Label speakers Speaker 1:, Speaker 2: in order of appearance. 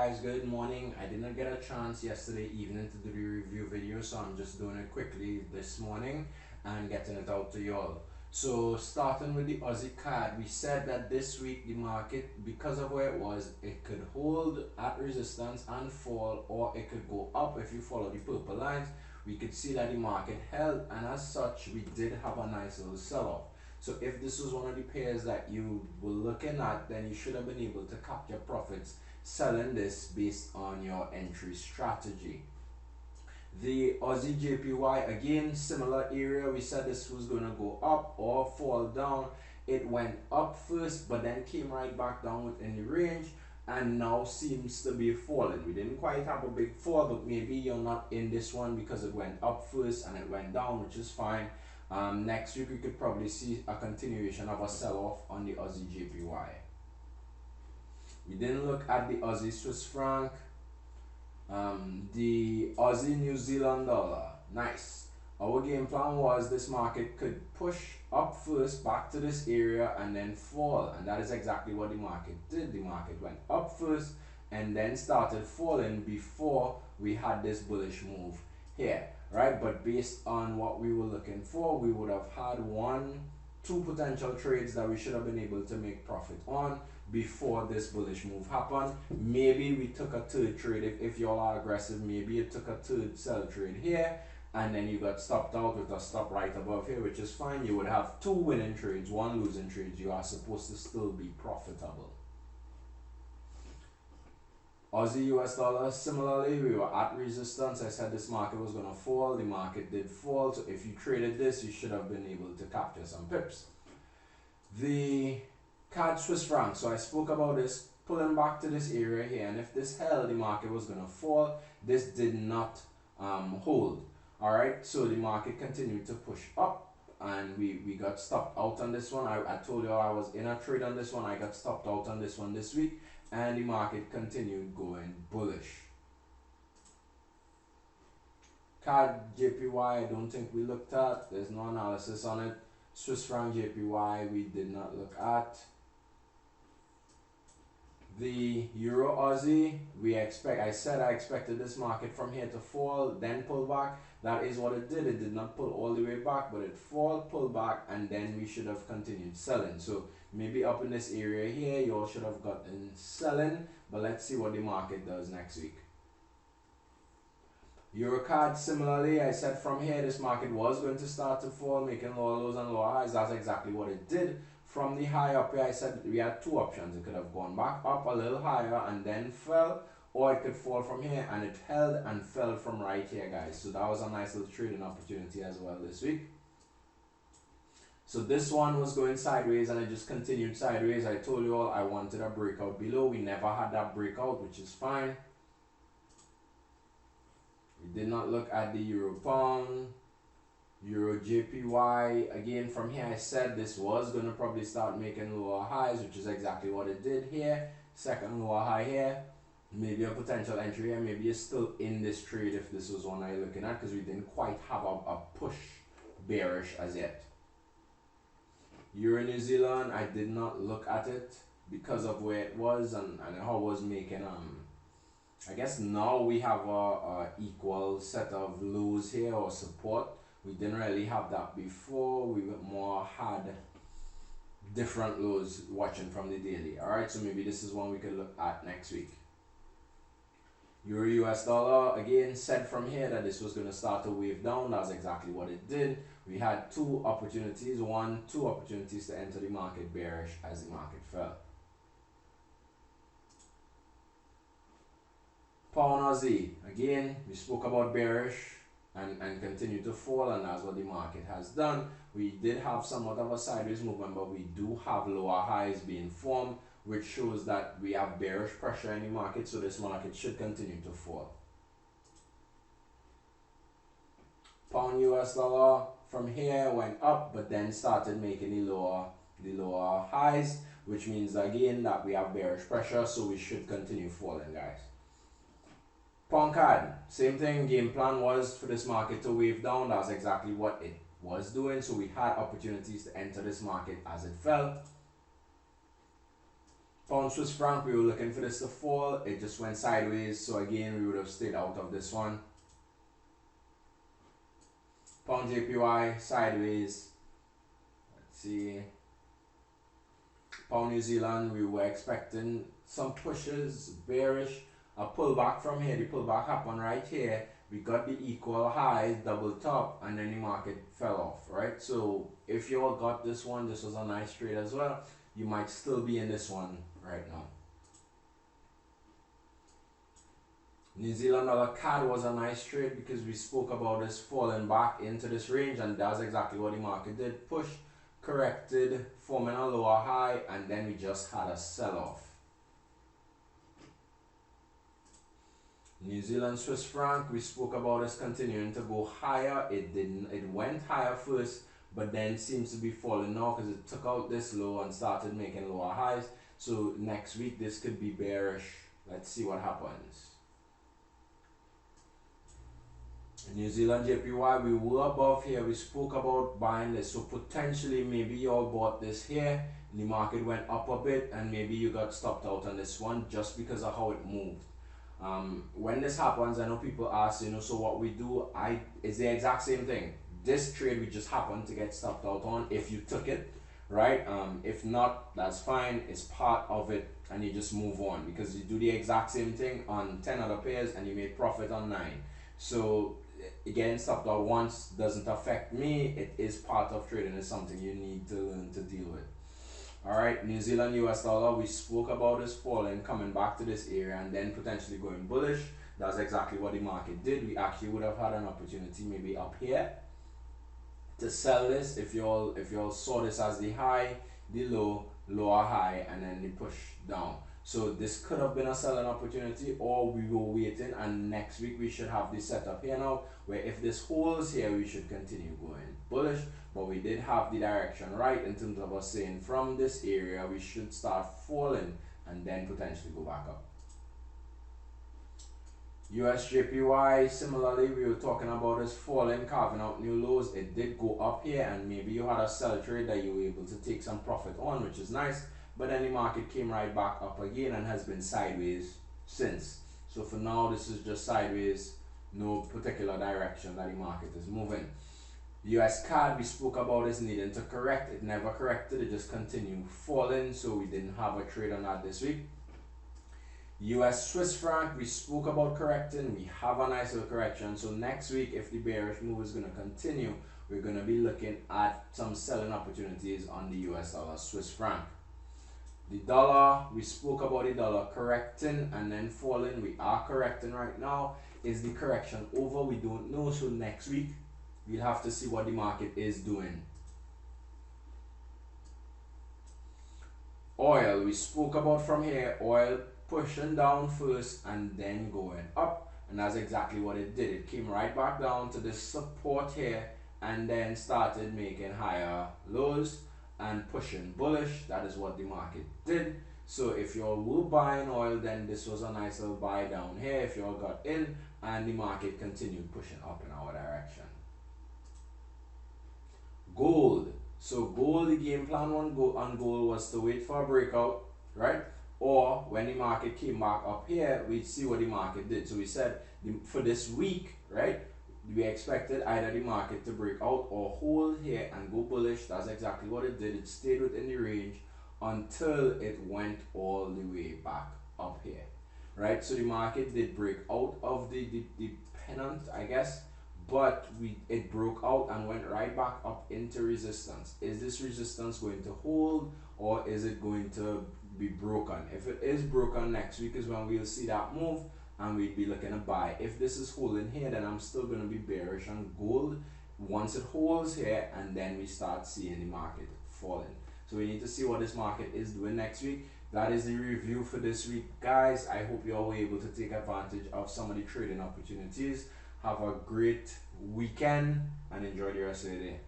Speaker 1: guys, good morning. I did not get a chance yesterday evening to do the review video, so I'm just doing it quickly this morning and getting it out to you all. So starting with the Aussie CAD, we said that this week the market, because of where it was, it could hold at resistance and fall, or it could go up. If you follow the purple lines, we could see that the market held, and as such we did have a nice little sell-off. So if this was one of the pairs that you were looking at, then you should have been able to capture profits selling this based on your entry strategy. The Aussie JPY, again, similar area. We said this was going to go up or fall down. It went up first, but then came right back down within the range and now seems to be falling. We didn't quite have a big fall, but maybe you're not in this one because it went up first and it went down, which is fine. Next week we could probably see a continuation of a sell-off on the Aussie JPY. We didn't look at the Aussie Swiss franc, the Aussie New Zealand dollar. Nice. Our game plan was this market could push up first back to this area and then fall, and that is exactly what the market did. The market went up first and then started falling before we had this bullish move here, right? But based on what we were looking for, we would have had two potential trades that we should have been able to make profit on before this bullish move happened. Maybe we took a third trade. If y'all are aggressive, maybe you took a third sell trade here and then you got stopped out with a stop right above here, which is fine. You would have two winning trades, one losing trade. You are supposed to still be profitable. Aussie US dollar, similarly, we were at resistance. I said this market was going to fall. The market did fall. So if you traded this, you should have been able to capture some pips. The CAD Swiss franc, so I spoke about this pulling back to this area here, and if this held, the market was going to fall. This did not hold. Alright, so the market continued to push up and we got stopped out on this one. I told you I was in a trade on this one. I got stopped out on this one this week, and the market continued going bullish. CAD JPY, I don't think we looked at. There's no analysis on it. Swiss franc JPY, we did not look at. The Euro Aussie, I said I expected this market from here to fall, then pull back. That is what it did. It did not pull all the way back, but it pull back, and then we should have continued selling. So maybe up in this area here, you all should have gotten selling, but let's see what the market does next week. EuroCAD, similarly, I said from here this market was going to start to fall, making lower lows and lower highs. That's exactly what it did. From the high up here, I said we had two options. It could have gone back up a little higher and then fell, or it could fall from here, and it held and fell from right here, guys. So that was a nice little trading opportunity as well this week. So this one was going sideways and it just continued sideways. I told you all I wanted a breakout below. We never had that breakout, which is fine. We did not look at the Euro Pound. Euro JPY, again from here I said this was going to probably start making lower highs, which is exactly what it did here. Second lower high here, maybe a potential entry here. Maybe you're still in this trade if this was one you're looking at, because we didn't quite have a push bearish as yet. Euro New Zealand, I did not look at it because of where it was and how it was making I guess now we have a equal set of lows here, or support. We didn't really have that before. We more had different lows watching from the daily. Alright, so maybe this is one we could look at next week. Euro US dollar, again, said from here that this was going to start to wave down. That's exactly what it did. We had two opportunities to enter the market bearish as the market fell. Pound Aussie, again, we spoke about bearish and continue to fall, and that's what the market has done. We did have somewhat of a sideways movement, but we do have lower highs being formed, which shows that we have bearish pressure in the market, so this market should continue to fall. Pound US dollar from here went up, but then started making the lower highs, which means again that we have bearish pressure, so we should continue falling, guys. Pound CAD, same thing. Game plan was for this market to wave down. That's exactly what it was doing. So we had opportunities to enter this market as it fell. Pound Swiss franc, we were looking for this to fall. It just went sideways, so again we would have stayed out of this one. Pound JPY sideways. Let's see. Pound New Zealand, we were expecting some pushes, bearish, a pullback from here. The pullback happened right here. We got the equal highs, double top, and then the market fell off, right? So if you all got this one, this was a nice trade as well. You might still be in this one right now. New Zealand dollar CAD was a nice trade because we spoke about this falling back into this range, and that's exactly what the market did. Push, corrected, forming a lower high, and then we just had a sell-off. New Zealand Swiss franc, we spoke about this continuing to go higher. It went higher first, but then seems to be falling now because it took out this low and started making lower highs. So next week this could be bearish. Let's see what happens. New Zealand JPY, we were above here. We spoke about buying this, so potentially maybe you all bought this here and the market went up a bit, and maybe you got stopped out on this one just because of how it moved. When this happens, I know people ask, so what we do, it's the exact same thing. This trade we just happened to get stopped out on if you took it, right? If not, that's fine. It's part of it, and you just move on because you do the exact same thing on 10 other pairs and you made profit on 9. So again, stopped out once doesn't affect me. It is part of trading. It's something you need to learn to deal with. Alright, New Zealand US dollar, we spoke about this falling, coming back to this area and then potentially going bullish. That's exactly what the market did. We actually would have had an opportunity maybe up here to sell this if you all saw this as the high, the low, lower high, and then the push down. So this could have been a selling opportunity, or we were waiting, and next week we should have this setup here now where if this holds here we should continue going bullish. But we did have the direction right in terms of us saying from this area we should start falling and then potentially go back up. US JPY, similarly, we were talking about this falling, carving out new lows. It did go up here, and maybe you had a sell trade that you were able to take some profit on, which is nice. But then the market came right back up again and has been sideways since. So for now, this is just sideways, no particular direction that the market is moving. US CAD, we spoke about this needing to correct. It never corrected, it just continued falling, so we didn't have a trade on that this week. US Swiss franc, we spoke about correcting. We have a nice little correction. So next week, if the bearish move is going to continue, we're going to be looking at some selling opportunities on the US dollar Swiss franc. The dollar, we spoke about the dollar correcting and then falling. We are correcting right now. Is the correction over? We don't know. So next week, we'll have to see what the market is doing. Oil, we spoke about from here. Oil pushing down first and then going up, and that's exactly what it did. It came right back down to this support here and then started making higher lows and pushing bullish. That is what the market did. So if you all were buying oil, then this was a nice little buy down here if you all got in, and the market continued pushing up in our direction. Gold, so gold, the game plan on gold was to wait for a breakout, right? Or when the market came back up here, we'd see what the market did. So we said for this week, right, we expected either the market to break out or hold here and go bullish. That's exactly what it did. It stayed within the range until it went all the way back up here, right? So the market did break out of the pennant, I guess, but it broke out and went right back up into resistance. Is this resistance going to hold, or is it going to be broken? If it is broken, next week is when we'll see that move and we'd be looking to buy. If this is holding here, then I'm still going to be bearish on gold once it holds here, and then we start seeing the market falling. So we need to see what this market is doing next week. That is the review for this week, guys. I hope you all were able to take advantage of some of the trading opportunities. Have a great weekend and enjoy the rest of the day.